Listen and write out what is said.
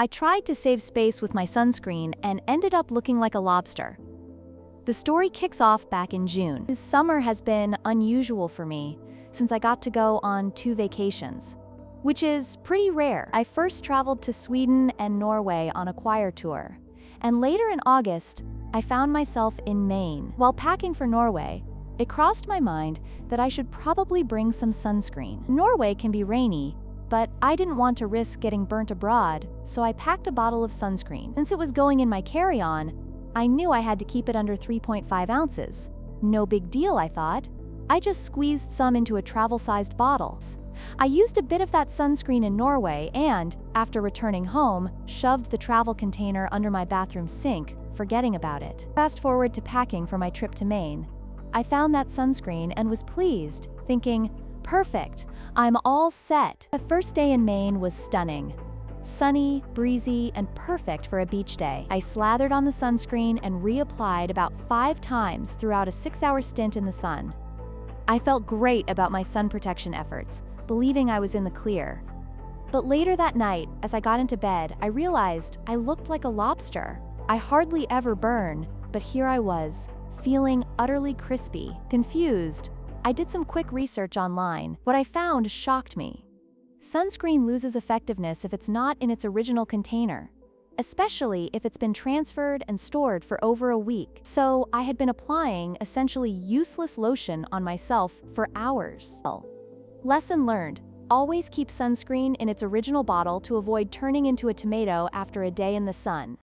I tried to save space with my sunscreen and ended up looking like a lobster. The story kicks off back in June. This summer has been unusual for me since I got to go on 2 vacations, which is pretty rare. I first traveled to Sweden and Norway on a choir tour, and later in August, I found myself in Maine. While packing for Norway, it crossed my mind that I should probably bring some sunscreen. Norway can be rainy, but I didn't want to risk getting burnt abroad, so I packed a bottle of sunscreen. Since it was going in my carry-on, I knew I had to keep it under 3.5 ounces. No big deal, I thought. I just squeezed some into a travel-sized bottle. I used a bit of that sunscreen in Norway and, after returning home, shoved the travel container under my bathroom sink, forgetting about it. Fast forward to packing for my trip to Maine. I found that sunscreen and was pleased, thinking, perfect, I'm all set. The first day in Maine was stunning. Sunny, breezy, and perfect for a beach day. I slathered on the sunscreen and reapplied about 5 times throughout a 6-hour stint in the sun. I felt great about my sun protection efforts, believing I was in the clear. But later that night, as I got into bed, I realized I looked like a lobster. I hardly ever burn, but here I was, feeling utterly crispy. Confused, I did some quick research online. What I found shocked me. Sunscreen loses effectiveness if it's not in its original container, especially if it's been transferred and stored for over a week. So I had been applying essentially useless lotion on myself for hours. Lesson learned: always keep sunscreen in its original bottle to avoid turning into a tomato after a day in the sun.